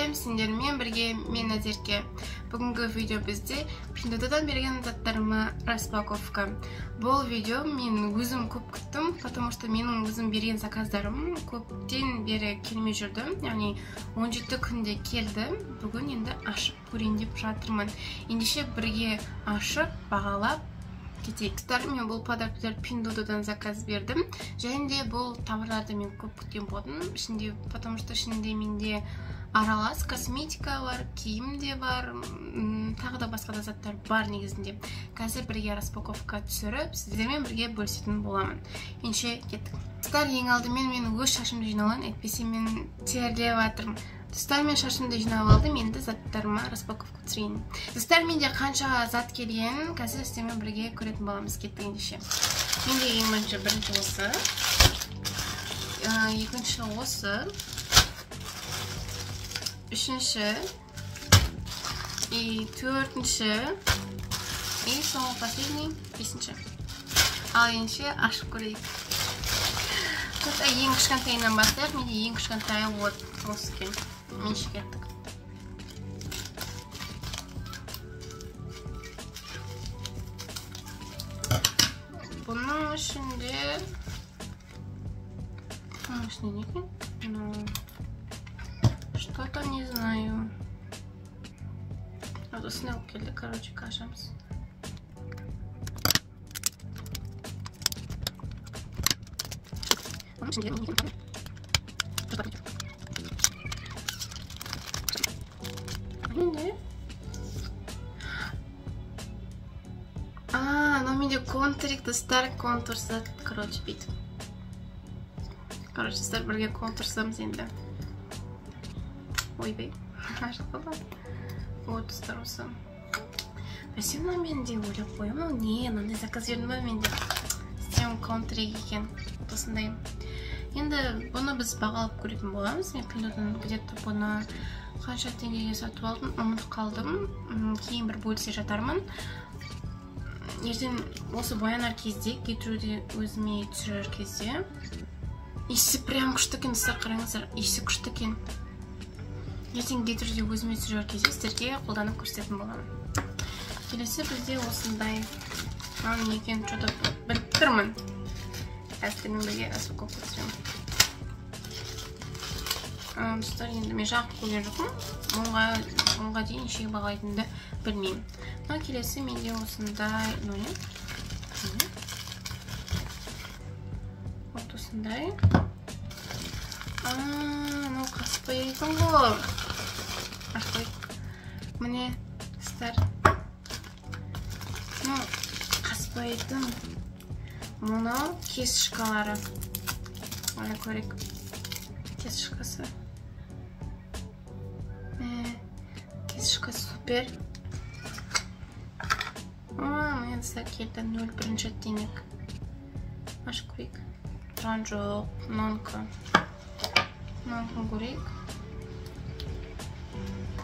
сәлем, сендермен бірге мен Назерке. Бүгінгі видео бізде Pinduodo'dan берген заттарыма распаковка. Бұл видео мен өзім көп күттім, потому что менің өзім берген заказдарым көптен бері келмей жүрді. Яғни 17 күнде келді. Бүгін енді ашып көрейін деп жатырмын. Ендеше бірге ашып, бағалап кетейік. Мен бұл подарктар Pinduodo'дан заказ бердім. Және де бұл товарларды мен көп күткен болдым. Ішінде, потому что ішінде менде аралас косметика бар, киім де бар, тағы да басқа да заттар бар негізінде. Қазір бірге распаковка түсіріп, сіздермен бірге бөлісетін боламын. Ендеше кеттік. Достар, ең алдымен мен өз шашымды жиналайын, әйтпесе мен терлеп жатырмын. Достар, мен шашымды жинап алдым, енді заттарыма распаковка түсірейін. Достар, менде қанша зат келген, қазір сіздермен бірге көретін боламыз. Кеттік ендеше. Менде ең бірінші осы, екінші осы, үшінші, и төртінші, и соңғы последний, бесінші. Ал ендеше ашып көрейік. Тут ең кішкентайынан бастайық. Менде ең кішкентайы осы екен. Менше кеттік. Бұның ішінде не екен? Что-то не знаю. Вот снел келді, короче, кашамыз. Но менде контурик, достар контурсыз, короче, бит. Короче, достар бірге контурсызамыз енді. Ойбай, ашылды ба? Вот, достар осы. Бәсе мына менде ойлап қойым, не, мынандай заказ бердім ба менде? Істем контурик екен, осындай. Енді бұны біз бағалап көретін боламыз. Мен Pinduodo'дан где-то бұны қанша теңгеге сатып алдым, ұмытып қалдым. Кейін бір бөлісе жатармын. Ертең осы боянар кезде, кетіруде өзіме түсірер кезде. Иісі прям күшті екен, достар, қараңыздар, иісі күшті екен. Ертең кетіруде өзіме түсірер кезде сіздерге қолданып көрсететін боламын. Келесі бізде осындай. Не екен, что-то біліп тұрмын. Әстермен бірге распаковка түсіремін. Достар, енді мен жақып көрген жоқпын. Онға дейін нешеге бағалайтынымды білмеймін. Но келесі менде осындай вот осындай. Мынау қаспайтын ғой. Ашпайық. Міне, достар. Қаспайтын. Мұнау кес шықалары. Ала көрек. Кес шықасы. Кес шықасы супер. Мен достар келді 0,1 теңек. Ашып көрек. Тұран жоқ. Нонка көрек.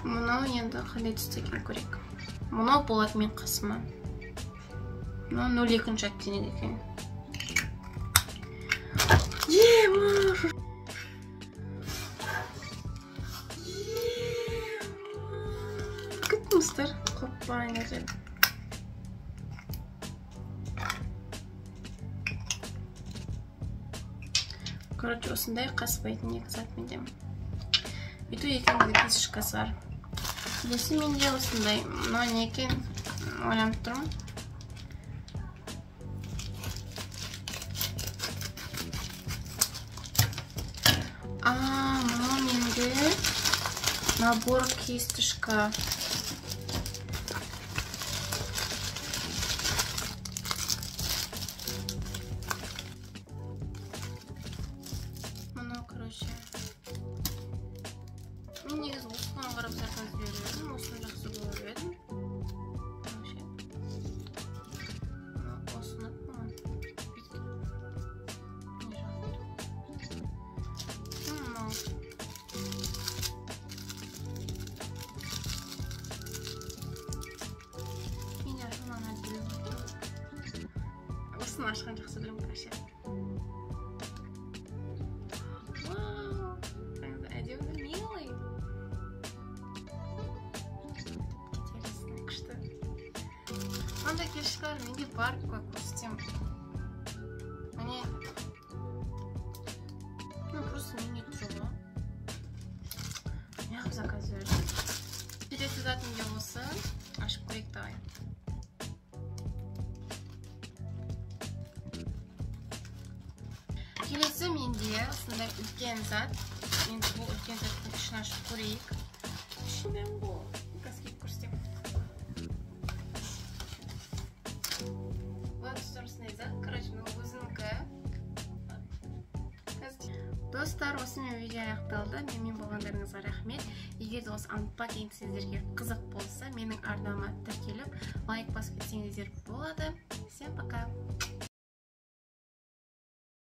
Мұнау енді қандай түсті екен көрек. Мұнау болады мен қасыма. 0,2 теңек екен. Емір! Күттіңіздер, қоппайын әзір. Короче, осындай қаспайтын екі зат менде. Үйту екенде кес шықасы бар. Келесі менде осындай. Мынау не екен ойланып тұрмын. Мынау менде набор кисточка. Мынау, короче. Мен негізі осыған қарап заказ беріп, осыны жақсы көріп едім. Осыны осыны ашқан жақсы білім қаша. Вау! Әдемі милый. Қандай келшілер, менде бар қой көрсетем. Мне... Ну, просто мне не трудно. Я заказываю. Келесі затымде осы. Ашып көрейік давай. Келесі менде осындай үлкен зат. Енді бұл үлкен заттың ішін ашып көрейік. Ішінде бұл. Каскет көрсетем. Вот осындай зат. Короче, мен өзінікі. Достар, осымен видео аяқталды. Менімен болғандарыңызға рахмет. Егер де осы анпакинг сіздерге қызық болса, менің арнама тіркеліп, лайк басып кетсеңіздер болады. Всем пока!